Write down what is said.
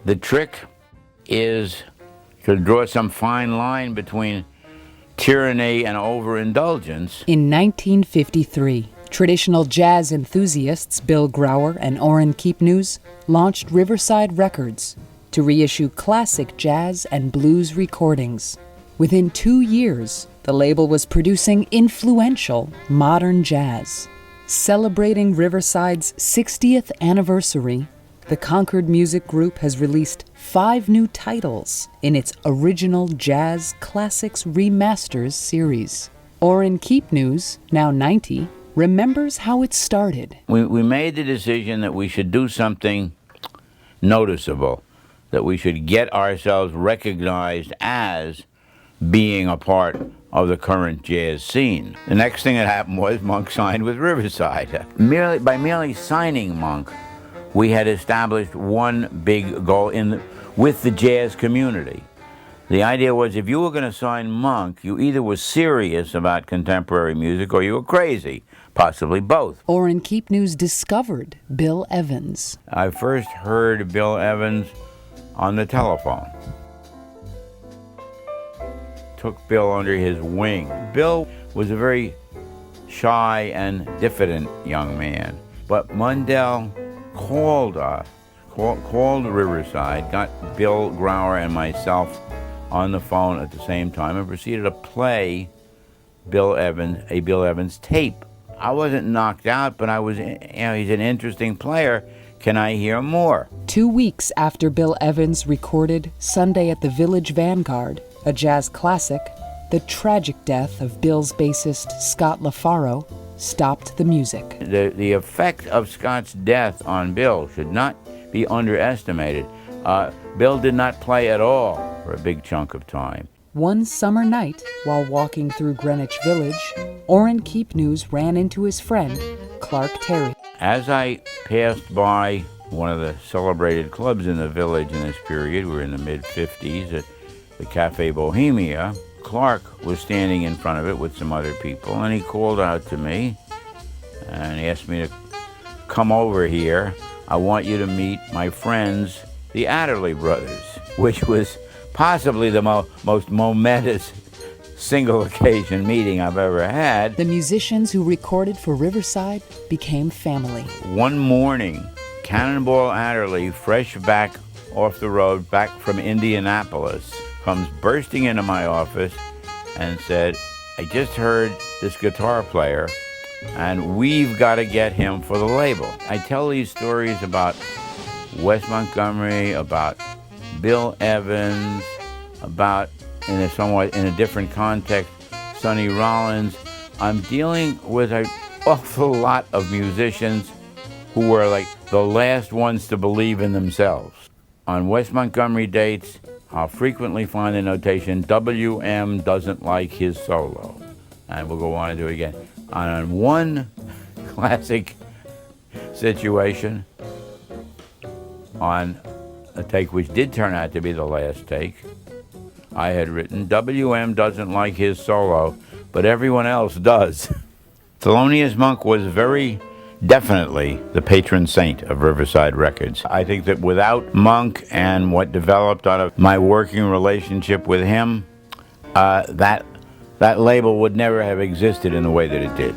The trick is to draw some fine line between tyranny and overindulgence. In 1953, traditional jazz enthusiasts Bill Grauer and Orrin Keepnews launched Riverside Records to reissue classic jazz and blues recordings. Within 2 years, the label was producing influential modern jazz. Celebrating Riverside's 60th anniversary, the Concord Music Group has released 5 new titles in its Original Jazz Classics Remasters series. Orrin Keepnews, now 90, remembers how it started. We made the decision that we should do something noticeable, that we should get ourselves recognized as being a part of the current jazz scene. The next thing that happened was Monk signed with Riverside. By merely signing Monk, we had established one big goal with the jazz community. The idea was if you were going to sign Monk, you either were serious about contemporary music or you were crazy, possibly both. Orrin Keepnews discovered Bill Evans. I first heard Bill Evans on the telephone. Took Bill under his wing. Bill was a very shy and diffident young man, but Mundell called Riverside, got Bill Grauer and myself on the phone at the same time and proceeded to play a Bill Evans tape. I wasn't knocked out, but I was, he's an interesting player. Can I hear more? 2 weeks after Bill Evans recorded Sunday at the Village Vanguard, a jazz classic, the tragic death of Bill's bassist Scott LaFaro stopped the music. The effect of Scott's death on Bill should not be underestimated. Bill did not play at all for a big chunk of time. One summer night, while walking through Greenwich Village, Orrin Keepnews ran into his friend, Clark Terry. As I passed by one of the celebrated clubs in the village in this period, we were in the mid-50s at the Cafe Bohemia, Clark was standing in front of it with some other people, and he called out to me and asked me to come over here. I want you to meet my friends, the Adderley brothers, which was possibly the most momentous single occasion meeting I've ever had. The musicians who recorded for Riverside became family. One morning, Cannonball Adderley, fresh back off the road, back from Indianapolis, comes bursting into my office and said, I just heard this guitar player and we've got to get him for the label. I tell these stories about Wes Montgomery, about Bill Evans, about, in a different context, Sonny Rollins. I'm dealing with an awful lot of musicians who were like the last ones to believe in themselves. On Wes Montgomery dates, I'll frequently find the notation, WM doesn't like his solo. And we'll go on and do it again. On one classic situation, on a take which did turn out to be the last take, I had written, WM doesn't like his solo, but everyone else does. Thelonious Monk was very definitely the patron saint of Riverside Records. I think that without Monk and what developed out of my working relationship with him, that label would never have existed in the way that it did.